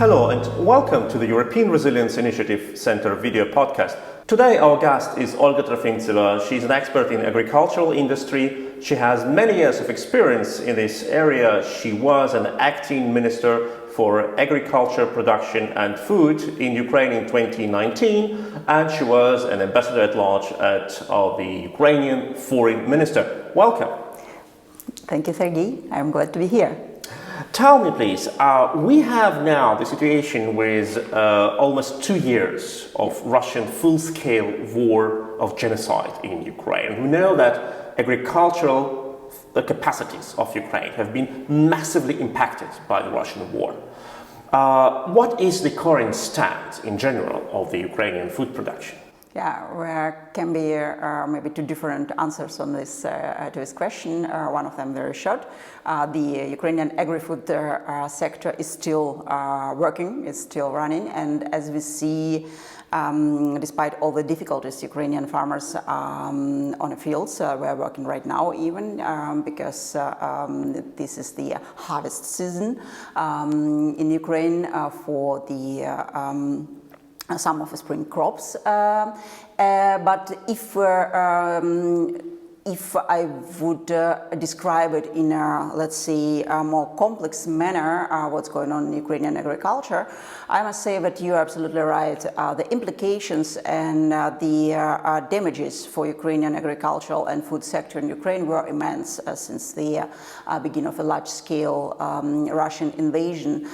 Hello and welcome to the European Resilience Initiative Center video podcast. Today our guest is Olga Trofimtseva. She's an expert in agricultural industry. She has many years of experience in this area. She was an acting minister for agriculture, production and food in Ukraine in 2019, and she was an ambassador at large of the Ukrainian foreign minister. Welcome. Thank you, Sergei. I'm glad to be here. Tell me, please, we have now the situation with almost 2 years of Russian full-scale war of genocide in Ukraine. We know that agricultural capacities of Ukraine have been massively impacted by the Russian war. What is the current stance in general of the Ukrainian food production? Yeah, there can be maybe two different answers on this to this question. One of them very short. The Ukrainian agri-food sector is still working, is still running, and as we see, despite all the difficulties, Ukrainian farmers on the fields, we're working right now even because this is the harvest season in Ukraine for the some of the spring crops, but if I would describe it in a, let's say, a more complex manner, what's going on in Ukrainian agriculture, I must say that you are absolutely right. The implications and the damages for Ukrainian agricultural and food sector in Ukraine were immense since the beginning of a large-scale Russian invasion.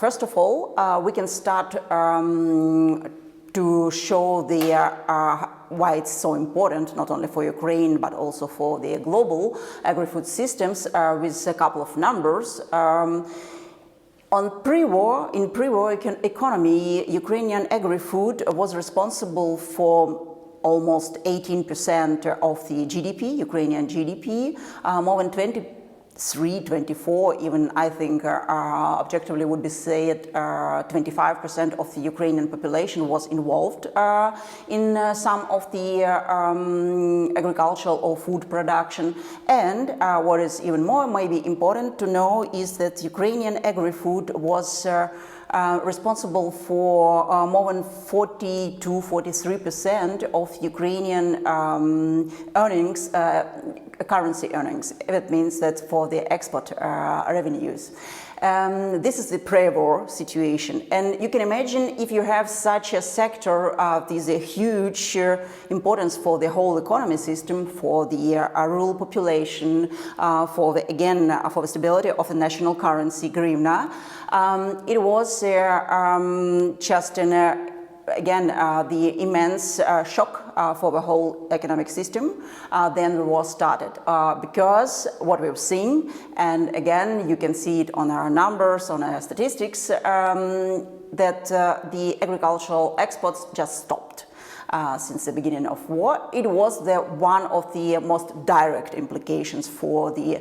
First of all, we can start to show why it's so important, not only for Ukraine, but also for the global agri-food systems, with a couple of numbers. In pre-war economy, Ukrainian agri-food was responsible for almost 18% of the GDP, Ukrainian GDP, more than 24, even I think objectively would be said 25% of the Ukrainian population was involved in some of the agricultural or food production. And what is even more maybe important to know is that Ukrainian agri-food was responsible for more than 40 to 43% of Ukrainian earnings, currency earnings. That means that for the export revenues. This is the pre-war situation, and you can imagine if you have such a sector, there's a huge importance for the whole economy system, for the rural population, for the stability of the national currency hryvnia. It was just the immense shock for the whole economic system. Then the war started because what we've seen, and again you can see it on our numbers, on our statistics, that the agricultural exports just stopped. Since the beginning of war. It was one of the most direct implications for the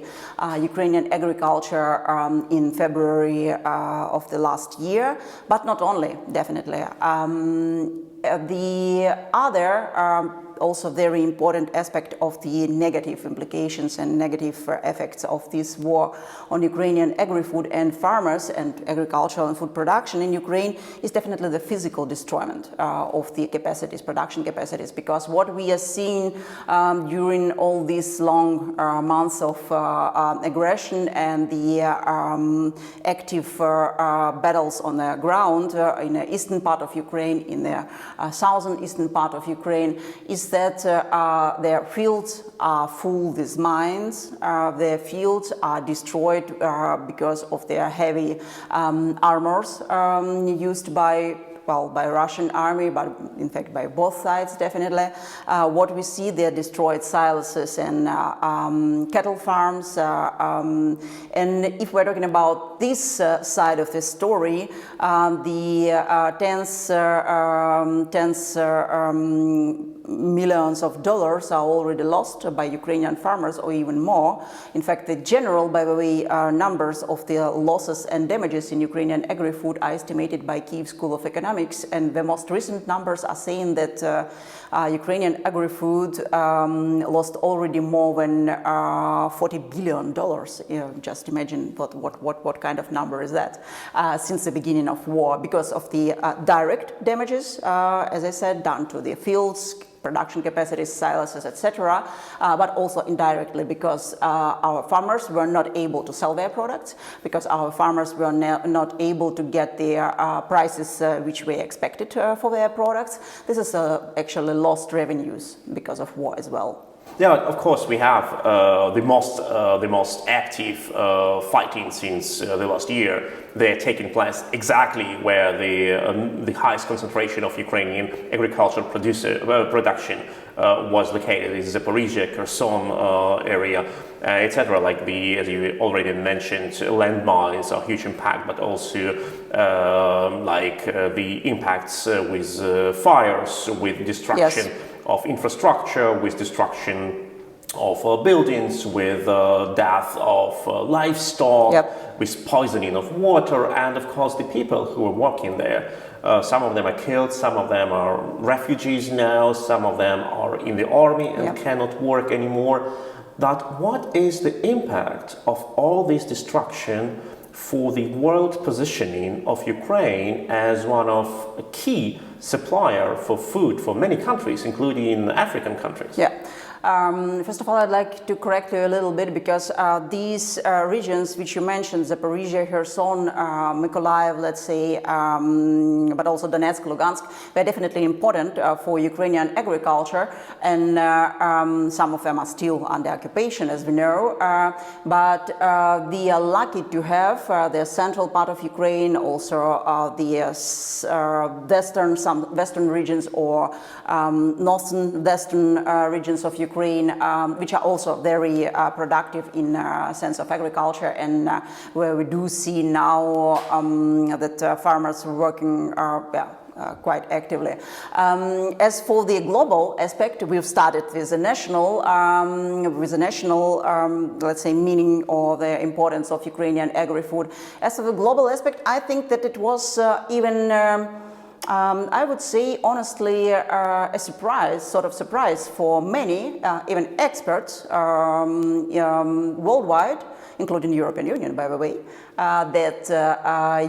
Ukrainian agriculture in February of the last year, but not only, definitely. The other also very important aspect of the negative implications and negative effects of this war on Ukrainian agri-food and farmers and agricultural and food production in Ukraine is definitely the physical destroyment of the capacities, production capacities, because what we are seeing during all these long months of aggression and the active battles on the ground in the eastern part of Ukraine, in the southern eastern part of Ukraine, is that their fields are full with mines, their fields are destroyed because of their heavy armors used by Russian army, but in fact by both sides definitely. What we see, they're destroyed silos and cattle farms. And if we're talking about this side of the story, the tense millions of dollars are already lost by Ukrainian farmers, or even more. In fact, the general, by the way, numbers of the losses and damages in Ukrainian agri-food are estimated by Kyiv School of Economics, and the most recent numbers are saying that Ukrainian agri-food lost already more than $40 billion. Just imagine what kind of number is that since the beginning of war, because of the direct damages, as I said, down to the fields, production capacities, silos, etc., but also indirectly because our farmers were not able to sell their products, because our farmers were not able to get their prices which we expected for their products. This is actually lost revenues because of war as well. Yeah, of course, we have the most active fighting since the last year. They're taking place exactly where the highest concentration of Ukrainian agricultural production was located. Is Zaporizhia, Kherson area, etc. Like as you already mentioned, landmines are huge impact, but also the impacts with fires, with destruction. Yes. Of infrastructure, with destruction of buildings, with death of livestock, yep. With poisoning of water, and of course the people who are working there. Some of them are killed, some of them are refugees now, some of them are in the army and yep. Cannot work anymore. But what is the impact of all this destruction for the world positioning of Ukraine as one of a key supplier for food for many countries, including African countries? Yeah. First of all, I'd like to correct you a little bit, because these regions which you mentioned, Zaporizhia, Kherson, Mykolaiv, let's say, but also Donetsk, Lugansk, they're definitely important for Ukrainian agriculture, and some of them are still under occupation, as we know, but they are lucky to have the central part of Ukraine, also the some western regions or northern western regions of Ukraine, which are also very productive in sense of agriculture, and where we do see now that farmers are working quite actively. As for the global aspect, we've started with a national, let's say, meaning or the importance of Ukrainian agri-food. As for the global aspect, I think that it was even I would say, honestly, a sort of surprise for many, even experts worldwide, including European Union, by the way, that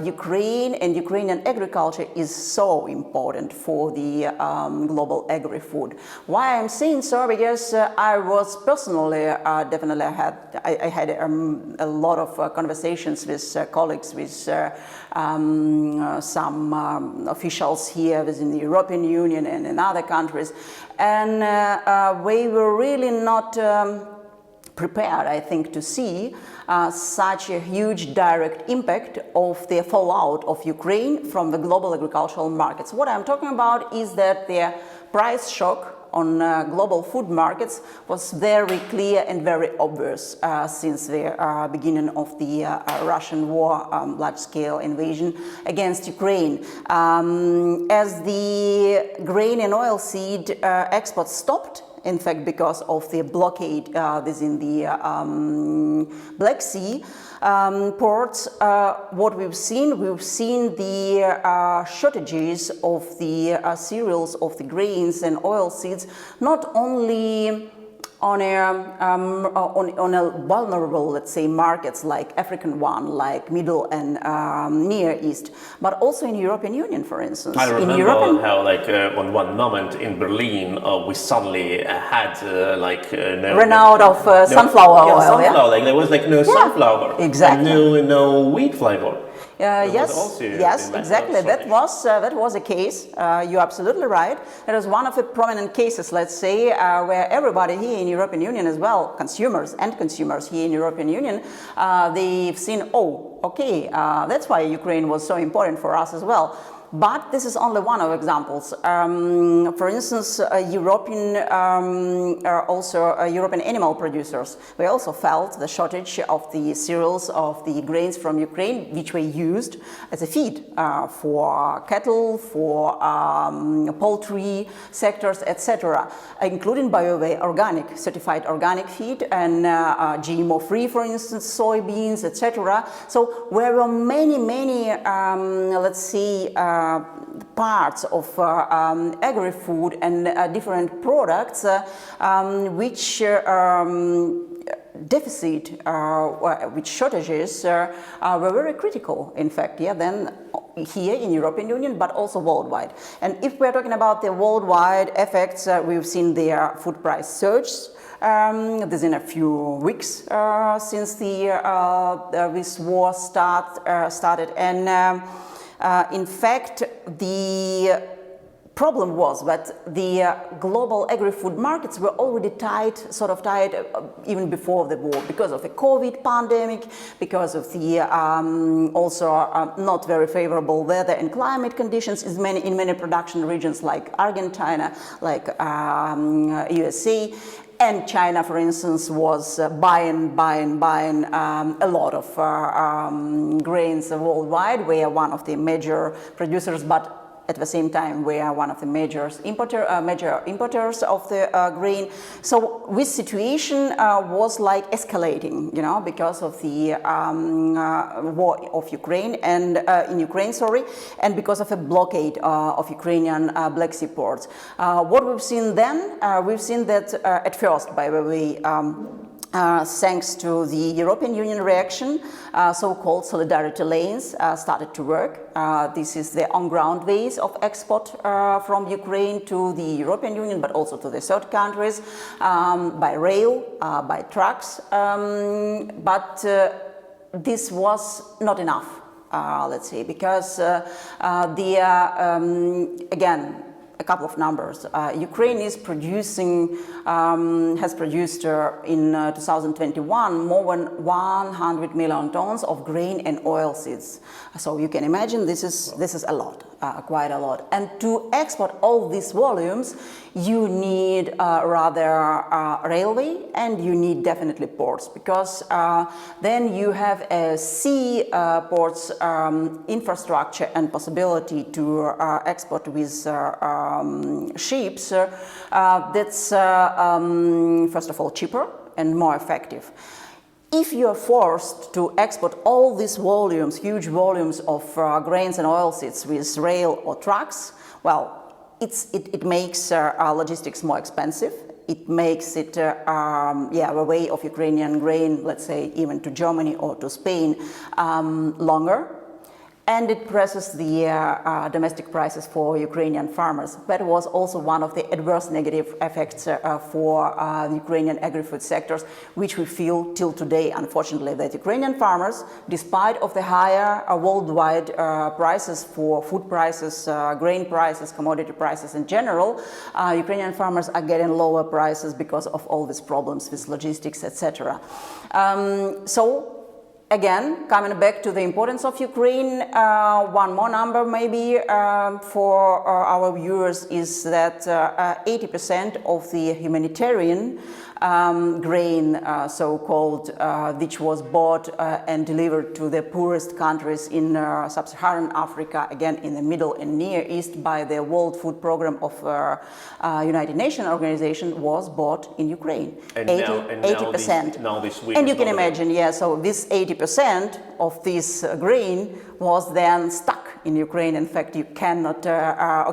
Ukraine and Ukrainian agriculture is so important for the global agri-food. Why I'm saying so? Because I was personally, definitely I had a lot of conversations with colleagues, with some officials here within the European Union and in other countries, and we were really not prepared, I think, to see such a huge direct impact of the fallout of Ukraine from the global agricultural markets. What I'm talking about is that the price shock on global food markets was very clear and very obvious since the beginning of the Russian war, large-scale invasion against Ukraine. As the grain and oilseed exports stopped, in fact, because of the blockade within the Black Sea ports, what we've seen the shortages of the cereals, of the grains and oilseeds, not only on a vulnerable, let's say, markets like African one, like Middle and Near East, but also in European Union, for instance. I remember how, like, on one moment in Berlin, we suddenly had ran out of sunflower oil. Sunflower. Like there was no sunflower, exactly, and no wheat flavor. Yes, exactly. That was a case. You're absolutely right. That was one of the prominent cases, let's say, where everybody here in European Union as well, consumers here in European Union, they've seen, oh, okay, that's why Ukraine was so important for us as well. But this is only one of examples. For instance, European animal producers, they also felt the shortage of the cereals, of the grains from Ukraine, which were used as a feed for cattle, for poultry sectors, etc., including, by the way, certified organic feed and GMO-free, for instance, soybeans, etc. So there were many, let's see, parts of agri-food and different products which deficit, which shortages were very critical, in fact, then here in European Union, but also worldwide. And if we're talking about the worldwide effects, we've seen their food price surge. This in a few weeks since this war started, and in fact, the problem was that the global agri-food markets were already sort of tight even before the war, because of the COVID pandemic, because of the also not very favorable weather and climate conditions in many production regions like Argentina, like USA. And China, for instance, was buying a lot of grains worldwide. We are one of the major producers, but at the same time, we are one of the major importers of the grain. So this situation was like escalating, because of the war of Ukraine and in Ukraine, and because of a blockade of Ukrainian Black Sea ports. What we've seen then, we've seen that at first, by the way, thanks to the European Union reaction, so-called solidarity lanes started to work. This is the on-ground ways of export from Ukraine to the European Union, but also to the third countries, by rail, by trucks. But this was not enough, let's say, because again, a couple of numbers. Ukraine is has produced in 2021 more than 100 million tons of grain and oilseeds. So you can imagine this is a lot, quite a lot. And to export all these volumes, you need rather railway, and you need definitely ports, because then you have a sea ports infrastructure and possibility to export with ships. That's first of all cheaper and more effective. If you are forced to export all these volumes, huge volumes of grains and oilseeds with rail or trucks, well, it makes logistics more expensive. It makes it, the way of Ukrainian grain, let's say, even to Germany or to Spain, longer. And it presses the domestic prices for Ukrainian farmers. That was also one of the adverse negative effects for Ukrainian agri-food sectors, which we feel till today, unfortunately, that Ukrainian farmers, despite of the higher worldwide prices for food prices, grain prices, commodity prices in general, Ukrainian farmers are getting lower prices because of all these problems with logistics, etc. Again, coming back to the importance of Ukraine, one more number maybe for our viewers is that 80% of the humanitarian grain, so-called, which was bought and delivered to the poorest countries in sub-Saharan Africa, again in the Middle and Near East by the World Food Program of United Nations Organization, was bought in Ukraine. And 80%. Now this week. And you can imagine, so this 80% of this grain was then stuck in Ukraine. In fact, you cannot,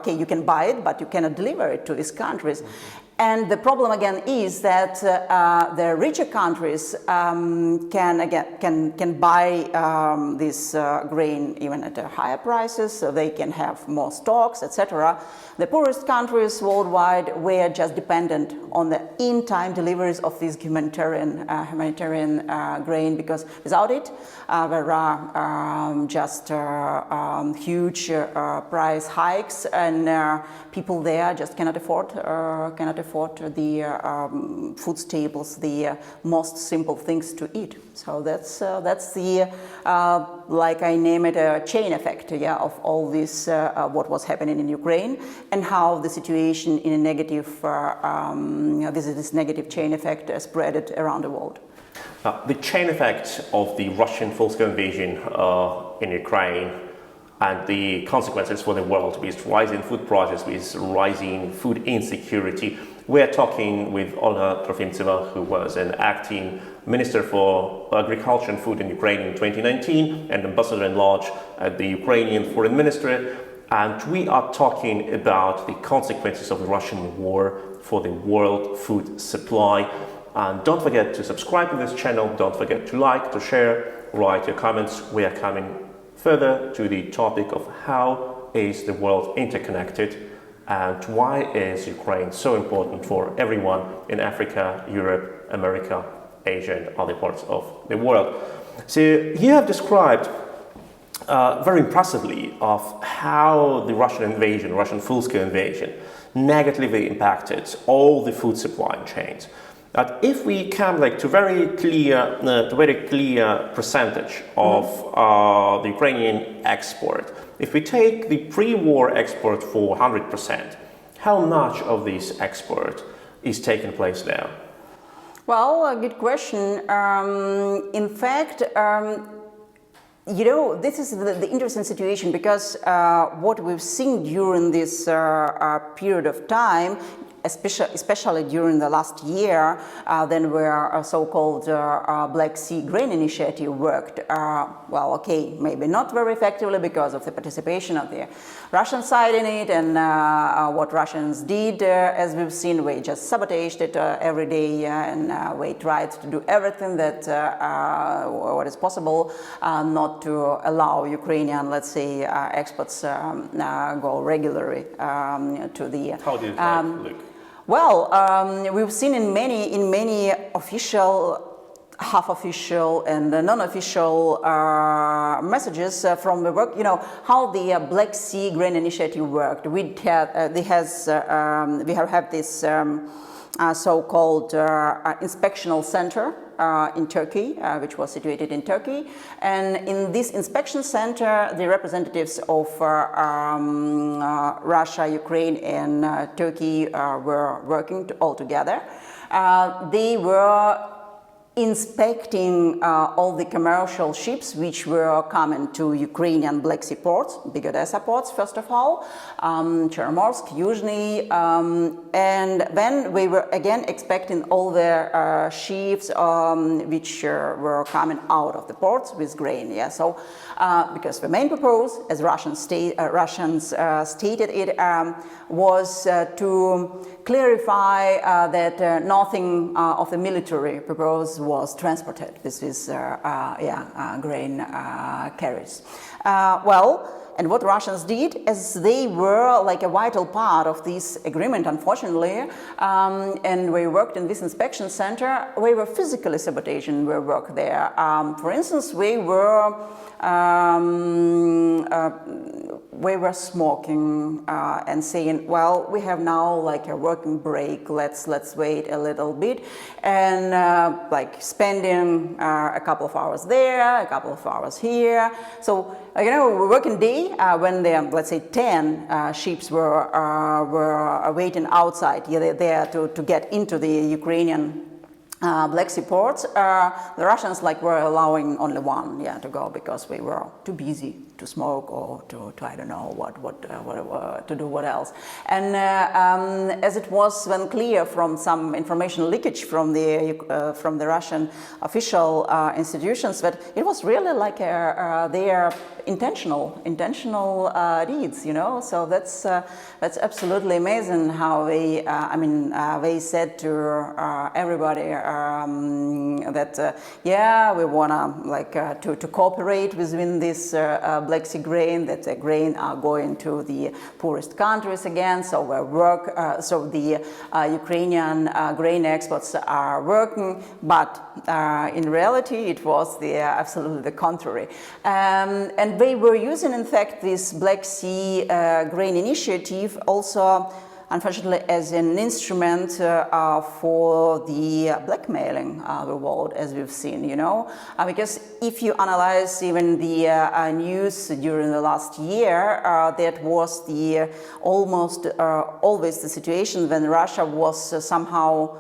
you can buy it, but you cannot deliver it to these countries. Mm-hmm. And the problem again is that the richer countries can buy this grain even at higher prices, so they can have more stocks, etc. The poorest countries worldwide were just dependent on the in-time deliveries of this humanitarian grain, because without it, there are just huge price hikes, and people there just cannot afford the food staples, the most simple things to eat. So that's the like I name it a chain effect, of all this what was happening in Ukraine, and how the situation in a negative this negative chain effect spread it around the world. The chain effect of the Russian full-scale invasion in Ukraine and the consequences for the world with rising food prices, with rising food insecurity. We are talking with Olga Trofimtseva, who was an acting Minister for Agriculture and Food in Ukraine in 2019 and Ambassador-at-Large at the Ukrainian Foreign Ministry. And we are talking about the consequences of the Russian war for the world food supply. And don't forget to subscribe to this channel. Don't forget to like, to share, write your comments. We are coming further to the topic of how is the world interconnected and why is Ukraine so important for everyone in Africa, Europe, America, Asia and other parts of the world. So you have described very impressively of how the Russian invasion, Russian full-scale invasion, negatively impacted all the food supply chains. But if we come to very clear percentage of the Ukrainian export, if we take the pre-war export for 100%, how much of this export is taking place now? Well, a good question. In fact, this is the interesting situation, because what we've seen during this period of time, especially during the last year, then where so-called Black Sea Grain Initiative worked, maybe not very effectively because of the participation of the Russian side in it, and what Russians did, as we've seen, we just sabotaged it every day, and we tried to do everything that what is possible not to allow Ukrainian, let's say, exports go regularly to the. How do you look? Well, we've seen in many official, half-official and non-official messages from the work, how the Black Sea Grain Initiative worked. We have this so-called inspectional center in Turkey, which was situated in Turkey. And in this inspection center, the representatives of Russia, Ukraine, and Turkey were working all together. They were inspecting all the commercial ships which were coming to Ukrainian Black Sea ports, big Odessa ports, first of all, Chernomorsk, Yuzhny, and then we were again expecting all the ships which were coming out of the ports with grain. Yeah, so because the main purpose, as Russians stated it, was to clarify that nothing of the military purpose was transported with these grain carriers. And what Russians did, as they were like a vital part of this agreement, unfortunately, and we worked in this inspection center, we were physically sabotaging our work there. For instance, we were smoking and saying, well, we have now like a working break, let's wait a little bit, and like spending a couple of hours there, a couple of hours here. So working day when the, let's say, 10 ships were waiting outside there to get into the Ukrainian Black Sea ports, the Russians were allowing only one to go, because we were too busy to smoke or to I don't know what to do what else. And as it was then clear from some information leakage from the Russian official institutions, that it was really like their intentional deeds, So that's absolutely amazing how they they said to everybody yeah, we want to cooperate within this Black Sea grain, that the grain are going to the poorest countries again, so the Ukrainian grain exports are working, but in reality it was absolutely the contrary. And they were using, in fact, this Black Sea grain initiative also, unfortunately, as an instrument for the blackmailing the world, as we've seen, because if you analyze even the news during the last year, that was almost always the situation when Russia was somehow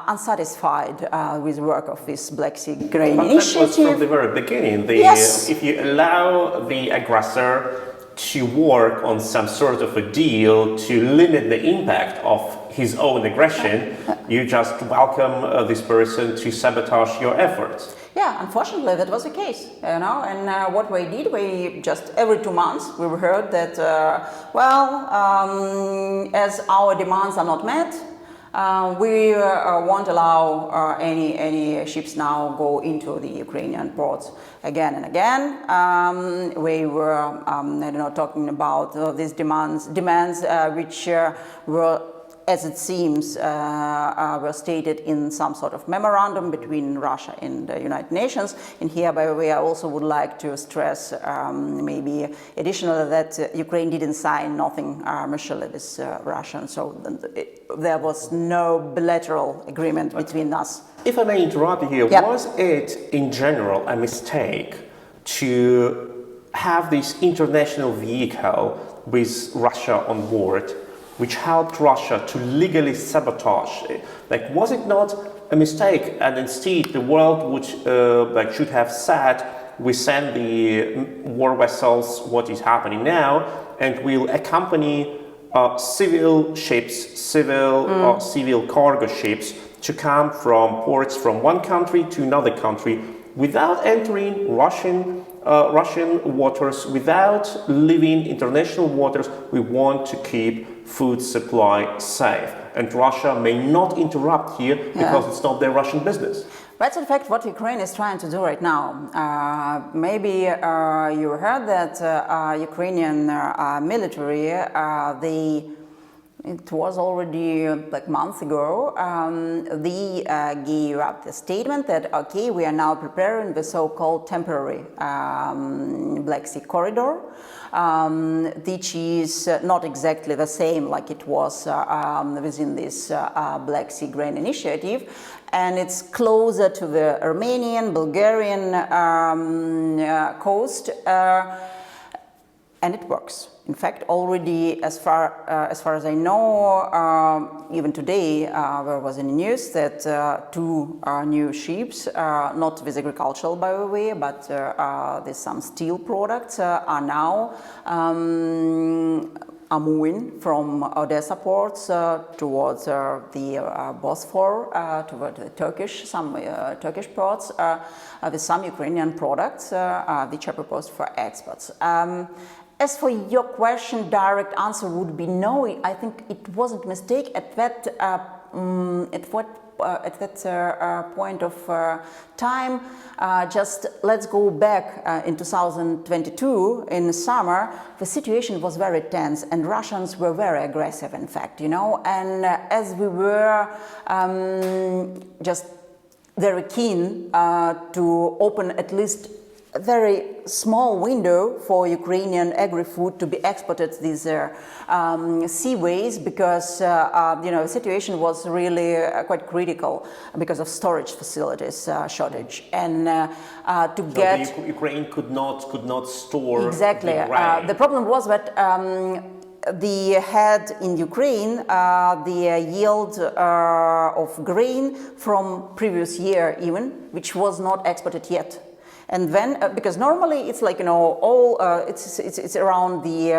unsatisfied with the work of this Black Sea grain initiative. That was from the very beginning. Yes. If you allow the aggressor to work on some sort of a deal to limit the impact of his own aggression, you just welcome this person to sabotage your efforts. Yeah, unfortunately, that was the case, And what we did, we just every 2 months we heard that, as our demands are not met, we won't allow any ships now go into the Ukrainian ports again and again. We were, talking about these demands which were, as it seems, were stated in some sort of memorandum between Russia and the United Nations. And here, by the way, I also would like to stress maybe additionally that Ukraine didn't sign nothing mutually with Russia, so there was no bilateral agreement between us. If I may interrupt you here, Yep. Was it in general a mistake to have this international vehicle with Russia on board, which helped Russia to legally sabotage it? Was it not a mistake? And instead, the world would should have said, we send the war vessels, what is happening now, and we'll accompany civil ships, civil cargo ships to come from ports from one country to another country without entering Russian waters, without leaving international waters. We want to keep food supply safe, and Russia may not interrupt here because it's not their Russian business. That's in fact what Ukraine is trying to do right now. Maybe you heard that Ukrainian military, it was already months ago, they gave up the statement that, okay, we are now preparing the so-called temporary Black Sea corridor, which is not exactly the same like it was within this Black Sea grain initiative, and it's closer to the Armenian, Bulgarian coast, and it works. In fact, already, as far as I know, even today there was in the news that 2 new ships, not with agricultural by the way, but with some steel products, are now moving from Odessa ports towards the Bosphor, toward the Turkish ports, with some Ukrainian products which are proposed for exports. As for your question, direct answer would be no. I think it wasn't a mistake at that point of time. Just let's go back in 2022 in the summer. The situation was very tense, and Russians were very aggressive. In fact, and as we were just very keen to open at least a very small window for Ukrainian agri-food to be exported these seaways, because the situation was really quite critical because of storage facilities shortage, and Ukraine could not store exactly. The problem was that they had in Ukraine the yield of grain from previous year even, which was not exported yet. And then, because normally it's it's around the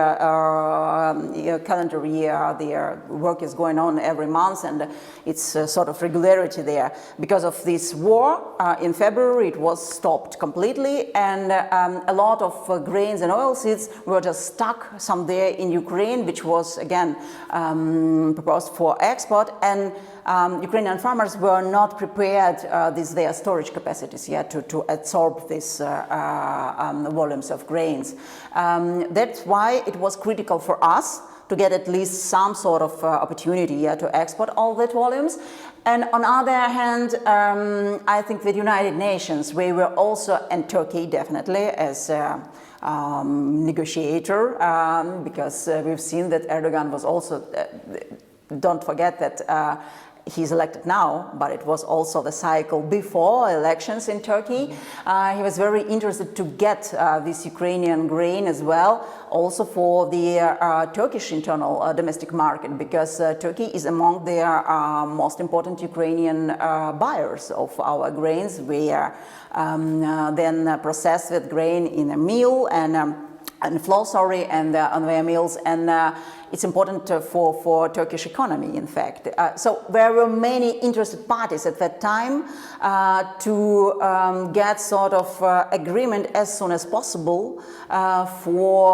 calendar year, the work is going on every month, and it's sort of regularity there. Because of this war, in February it was stopped completely, and a lot of grains and oilseeds were just stuck somewhere in Ukraine, which was again proposed for export. And Ukrainian farmers were not prepared their storage capacities to absorb these volumes of grains. That's why it was critical for us to get at least some sort of opportunity to export all that volumes. And on the other hand, I think the United Nations, we were also, and Turkey definitely, as negotiator, because we've seen that Erdogan was also, don't forget that he's elected now, but it was also the cycle before elections in Turkey. He was very interested to get this Ukrainian grain as well, also for the Turkish internal domestic market, because Turkey is among the most important Ukrainian buyers of our grains. We are then processed with grain in a mill and flour, sorry, and on their mills, and it's important for Turkish economy, in fact. So there were many interested parties at that time to get sort of agreement as soon as possible for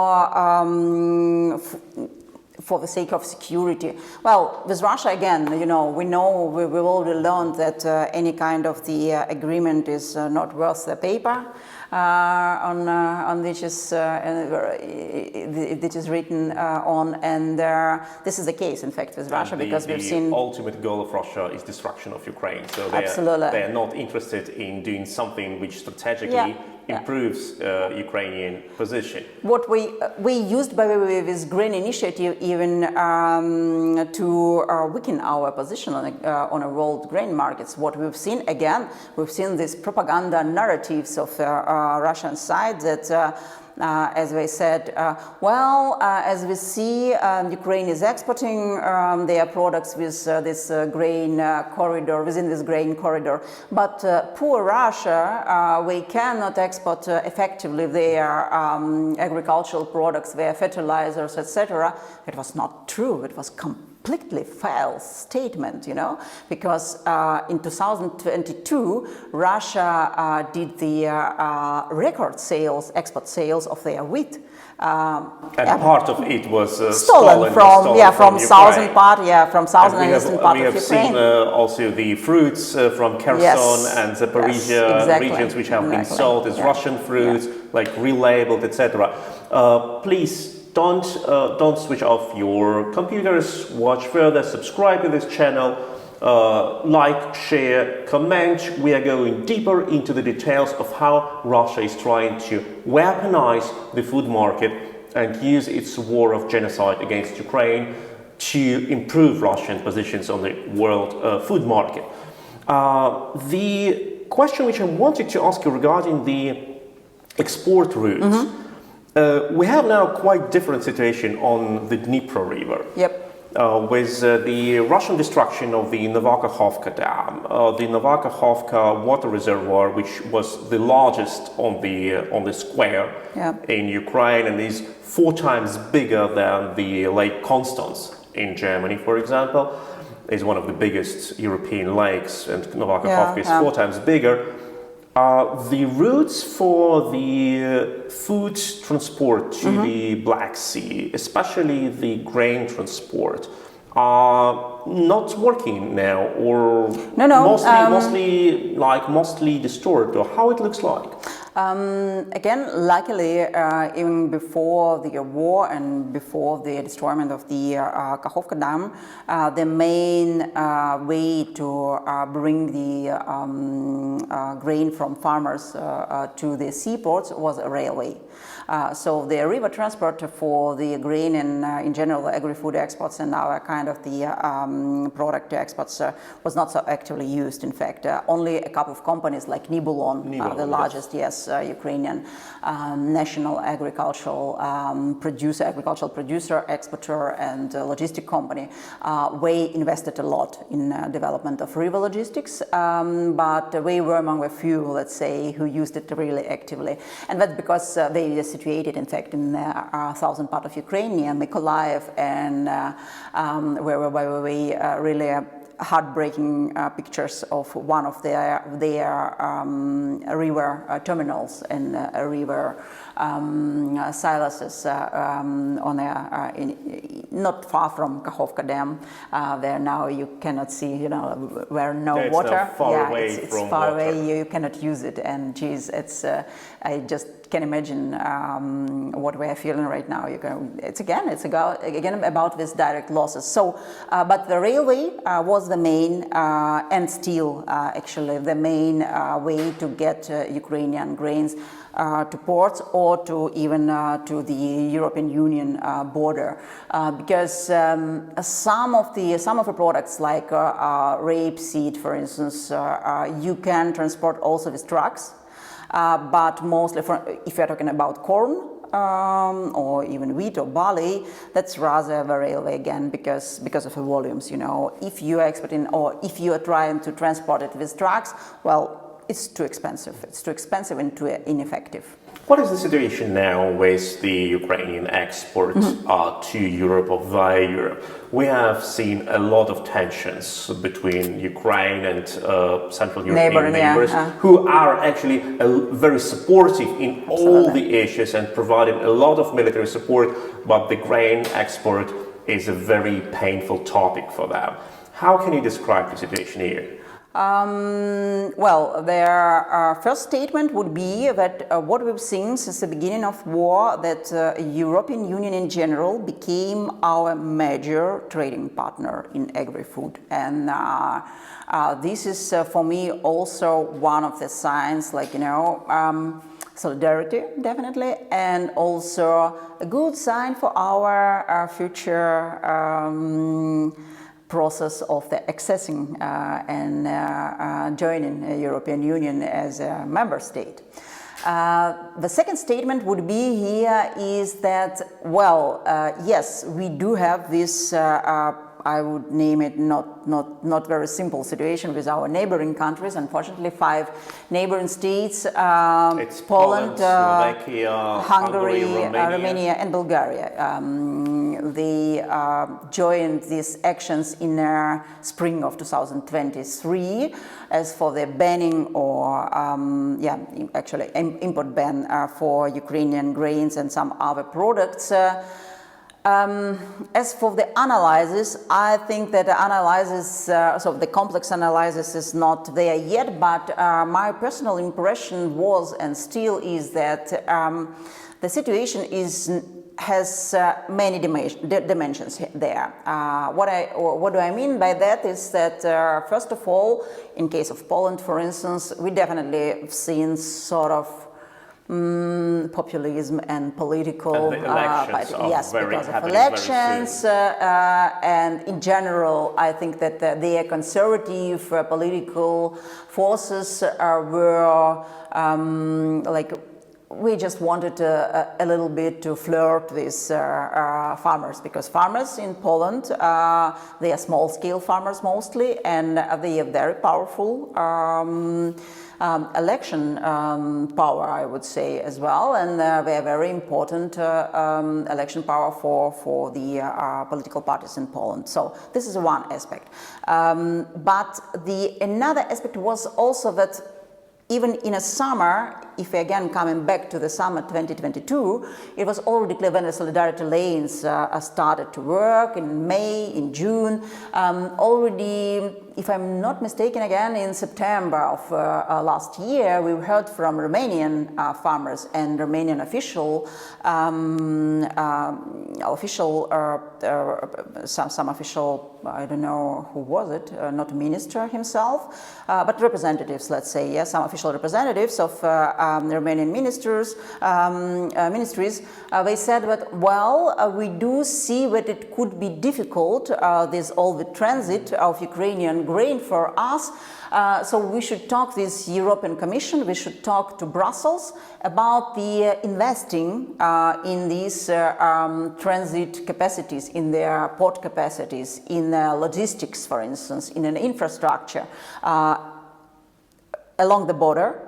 the sake of security. Well, with Russia, again, you know, we've already learned that any kind of the agreement is not worth the paper on which is written on, and this is the case, in fact, with Russia, because we've seen the ultimate goal of Russia is destruction of Ukraine. So they are not interested in doing something which strategically improves Ukrainian position. What we used, by the way, this Green Initiative even to weaken our position on a world grain markets. What we've seen, again, we've seen these propaganda narratives of Russian side that as we said, as we see, Ukraine is exporting their products with this grain corridor, within this grain corridor. But poor Russia, we cannot export effectively their agricultural products, their fertilizers, etc. It was not true. It was completely false statement, you know, because in 2022, Russia did the record sales, export sales of their wheat. And part of it was stolen from southern part, from southern and eastern part of Ukraine. We have seen also the fruits from Kherson and Zaporizhia regions which have been sold as Russian fruits, like relabeled, etc. Please don't switch off your computers. Watch further. Subscribe to this channel. Like, share, comment. We are going deeper into the details of how Russia is trying to weaponize the food market and use its war of genocide against Ukraine to improve Russian positions on the world food market. The question which I wanted to ask you regarding the export routes, we have now quite different situation on the Dnipro River. With the Russian destruction of the Kakhovka dam, the Kakhovka water reservoir, which was the largest on the square in Ukraine, and is 4 times bigger than the Lake Constance in Germany, for example, is one of the biggest European lakes, and Kakhovka is 4 times bigger. The routes for the food transport to the Black Sea, especially the grain transport, are not working now, or mostly disturbed, or how it looks like. Again, luckily, even before the war and before the destroyment of the Kakhovka dam, the main way to bring the grain from farmers to the seaports was a railway. So the river transport for the grain and in general the agri-food exports and our kind of the product exports was not so actively used. In fact, only a couple of companies like Nibulon, the largest Ukrainian national agricultural producer, exporter, and logistic company, we invested a lot in development of river logistics, but we were among a few, let's say, who used it really actively, and that's because they are situated, in fact, in southern part of Ukraine, near Mykolaiv, and where we really heartbreaking pictures of one of their river terminals and river silos not far from Kakhovka Dam. There now you cannot see, where no it's water. Far away it's from far water. away. You cannot use it, and geez, it's. I just can imagine what we are feeling right now. It's again about this direct losses. So, but the railway was the main and still actually the main way to get Ukrainian grains to ports or to even to the European Union border, because some of the products like rapeseed, for instance, you can transport also with trucks, but mostly if you're talking about corn or even wheat or barley, that's rather the railway again because of the volumes. If you are exporting or if you are trying to transport it with trucks, well, it's too expensive. It's too expensive and too ineffective. What is the situation now with the Ukrainian export to Europe or via Europe? We have seen a lot of tensions between Ukraine and Central European neighbors who are actually very supportive in all the issues and providing a lot of military support, but the grain export is a very painful topic for them. How can you describe the situation here? Well, their first statement would be that what we've seen since the beginning of war, that European Union in general became our major trading partner in agri-food. And this is for me also one of the signs, solidarity, definitely, and also a good sign for our future process of the accessing and joining the European Union as a member state. The second statement would be here is that, well, yes, we do have this, I would name it not very simple situation with our neighboring countries. Unfortunately, 5 neighboring states, it's Poland, Slovakia, Hungary, Romania and Bulgaria. They joined these actions in spring of 2023. As for the banning or, import ban for Ukrainian grains and some other products, as for the analysis, I think that the analysis, the complex analysis is not there yet, but my personal impression was and still is that the situation has many dimensions there. What do I mean by that is that, first of all, in case of Poland, for instance, we definitely have seen sort of populism and political because of elections, and in general, I think that the conservative political forces were we just wanted a little bit to flirt with farmers, because farmers in Poland, they are small-scale farmers mostly, and they are very powerful election power, I would say, as well, and they are very important election power for the political parties in Poland. So this is one aspect. But another aspect was also that even in a summer, if again coming back to the summer 2022, it was already clear when the solidarity lanes started to work in May, in June. Already, if I'm not mistaken, again in September of last year, we heard from Romanian farmers and Romanian some official, I don't know who was it, not minister himself, but representatives, let's say, yes, some official representatives of Romanian ministries, they said that, well, we do see that it could be difficult, all the transit of Ukrainian grain for us, so we should talk this European Commission, we should talk to Brussels about the investing in these transit capacities, in their port capacities, in logistics, for instance, in an infrastructure along the border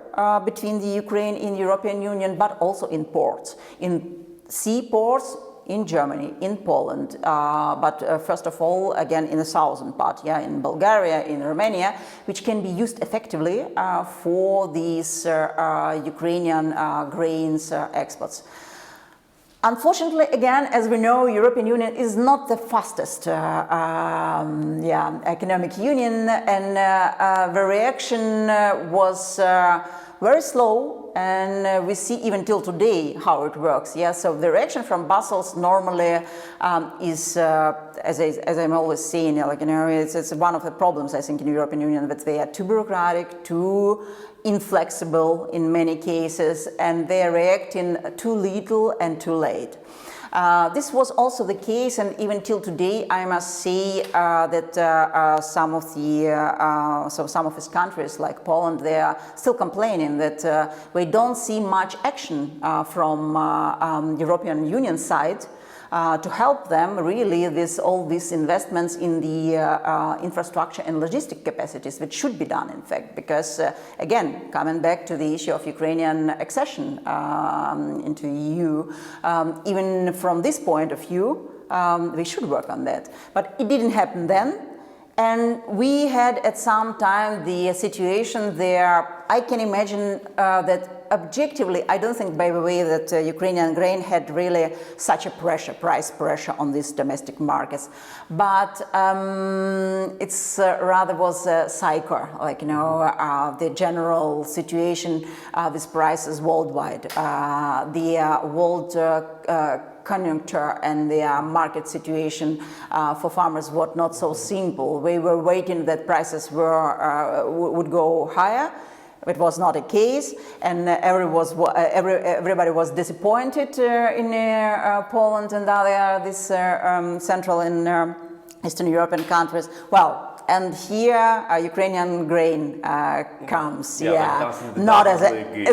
between the Ukraine and European Union, but also in ports, in seaports, in Germany, in Poland, but first of all, again, in the southern part, in Bulgaria, in Romania, which can be used effectively for these Ukrainian grains exports. Unfortunately, again, as we know, European Union is not the fastest economic union, and the reaction was very slow, and we see even till today how it works. Yeah, so the reaction from Brussels normally is, as I'm always saying, it's one of the problems I think in the European Union, that they are too bureaucratic, too inflexible in many cases, and they are reacting too little and too late. This was also the case, and even till today, I must say that some of these countries, like Poland, they are still complaining that we don't see much action from European Union side to help them really all these investments in the infrastructure and logistic capacities, which should be done, in fact, because again, coming back to the issue of Ukrainian accession into EU, even from this point of view, we should work on that. But it didn't happen then. And we had at some time the situation there. I can imagine that objectively, I don't think, by the way, that Ukrainian grain had really such a price pressure on these domestic markets. But it's rather was a cycle, the general situation with prices worldwide, the world conjuncture and the market situation for farmers was not so simple. We were waiting that prices would go higher. It was not a case, and everybody was disappointed in Poland and these Central and Eastern European countries. Well, and here Ukrainian grain comes, not as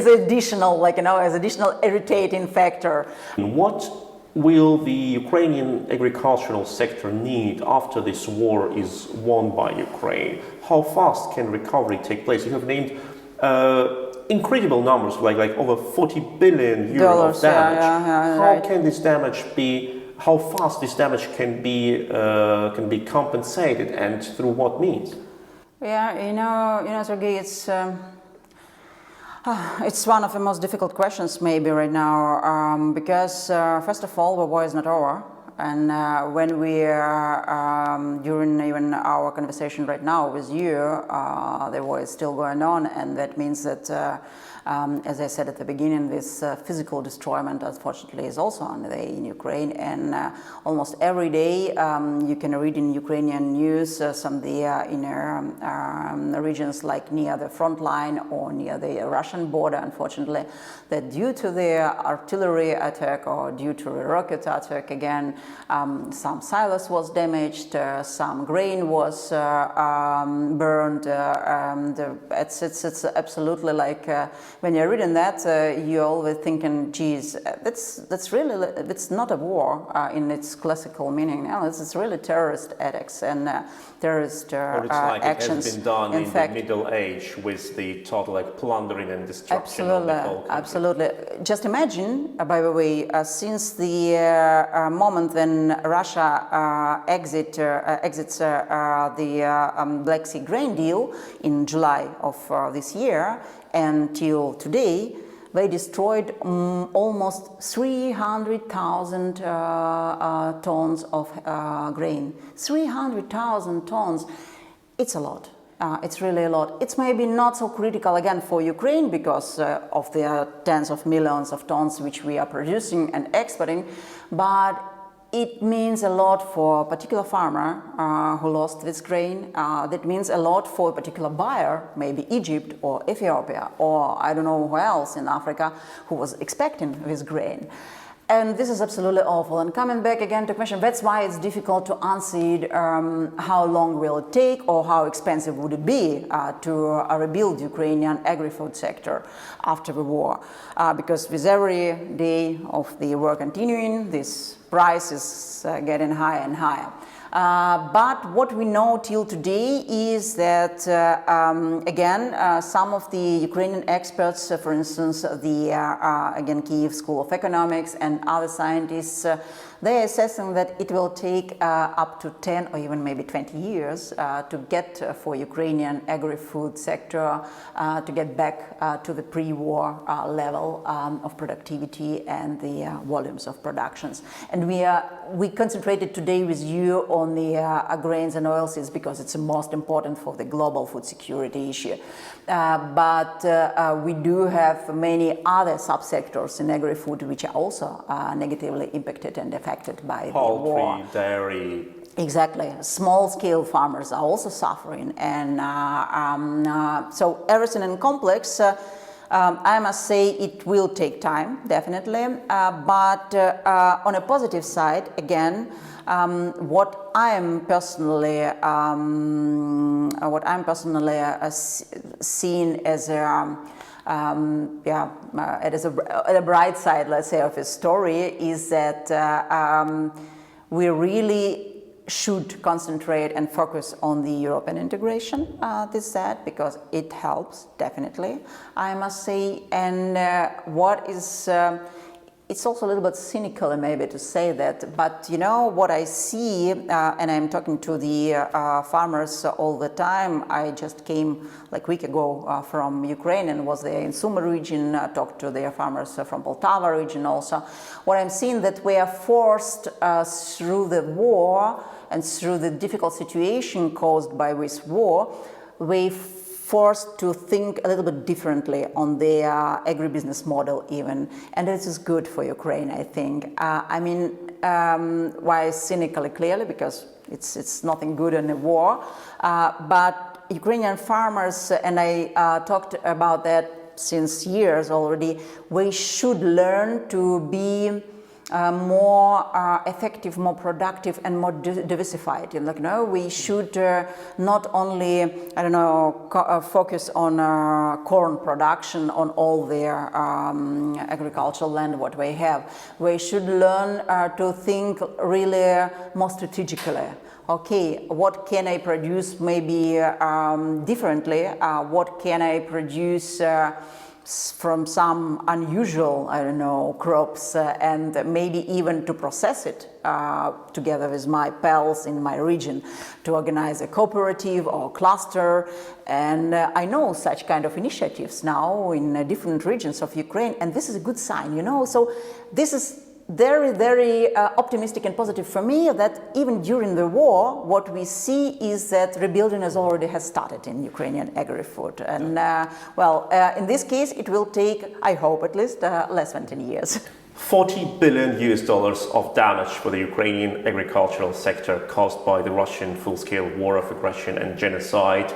additional, as additional irritating factor. What will the Ukrainian agricultural sector need after this war is won by Ukraine? How fast can recovery take place? You have named incredible numbers, like over 40 billion euro of damage. How can this damage be? How fast this damage can be compensated, and through what means? Yeah, Sergei, it's one of the most difficult questions maybe right now, because first of all, the war is not over. And when we during even our conversation right now with you, the war is still going on, and that means that, as I said at the beginning, this physical destroyment, unfortunately, is also on the way in Ukraine. And almost every day, you can read in Ukrainian news some of the inner regions, like near the front line or near the Russian border, unfortunately, that due to the artillery attack or due to the rocket attack, again, some silos was damaged, some grain was burned, and it's absolutely like when you're reading that, you're always thinking, geez, that's really, it's not a war in its classical meaning. No, it's really terrorist attacks and terrorist actions. It has been done in the Middle Age with the total plundering and destruction of the whole country. Absolutely. Just imagine, by the way, since the moment when Russia exits the Black Sea grain deal in July of this year until today, they destroyed almost 300,000 tons of grain. 300,000 tons. It's a lot. It's really a lot. It's maybe not so critical again for Ukraine because of the tens of millions of tons which we are producing and exporting, but it means a lot for a particular farmer who lost this grain. That means a lot for a particular buyer, maybe Egypt or Ethiopia or I don't know who else in Africa who was expecting this grain. And this is absolutely awful. And coming back again to the question, that's why it's difficult to answer it, how long will it take or how expensive would it be to rebuild Ukrainian agri-food sector after the war. Because with every day of the war continuing, this price is getting higher and higher. But what we know till today is that, again, some of the Ukrainian experts, for instance, the, again, Kyiv School of Economics and other scientists, they're assessing that it will take up to 10 or even maybe 20 years to get for Ukrainian agri-food sector to get back to the pre-war level of productivity and the volumes of productions. And we concentrated today with you on the grains and oilseeds because it's the most important for the global food security issue. But we do have many other subsectors in agri-food which are also negatively impacted and affected by Poultry, the war. dairy. Exactly. Small-scale farmers are also suffering. And so everything in complex, I must say it will take time, definitely. But on a positive side, again, what I'm personally seeing as a bright side, let's say, of a story is that we really should concentrate and focus on the European integration, this said, because it helps, definitely, I must say. And what is, it's also a little bit cynical maybe to say that, but you know, what I see, and I'm talking to the farmers all the time. I just came like a week ago from Ukraine and was there in Sumy region, talked to their farmers from Poltava region also. What I'm seeing that we are forced through the war and through the difficult situation caused by this war, we forced to think a little bit differently on their agribusiness model even, and this is good for Ukraine, I think. I mean, why cynically? Clearly, because it's nothing good in a war, but Ukrainian farmers, and I talked about that since years already, we should learn to be more effective, more productive, and more diversified. And, like, you know, we should not only, I don't know, focus on corn production on all their agricultural land what we have. We should learn to think really more strategically. Okay, what can I produce maybe differently? What can I produce from some unusual, I don't know, crops, and maybe even to process it together with my pals in my region, to organize a cooperative or cluster. And I know such kind of initiatives now in different regions of Ukraine, and this is a good sign, you know. So this is very, very optimistic and positive for me that even during the war, what we see is that rebuilding has already started in Ukrainian agri-food. And well, in this case, it will take, I hope at least, less than 10 years. $40 billion of damage for the Ukrainian agricultural sector caused by the Russian full-scale war of aggression and genocide.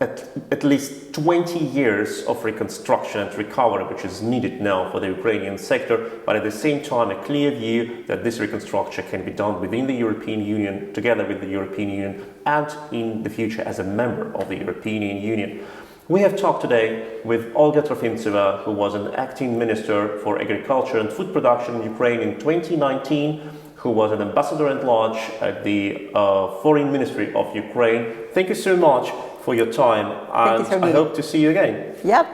At least 20 years of reconstruction and recovery, which is needed now for the Ukrainian sector, but at the same time a clear view that this reconstruction can be done within the European Union, together with the European Union, and in the future as a member of the European Union. We have talked today with Olga Trofimtseva, who was an acting minister for agriculture and food production in Ukraine in 2019, who was an ambassador-at-large at the Foreign Ministry of Ukraine. Thank you so much for your time, and I hope to see you again. Yep.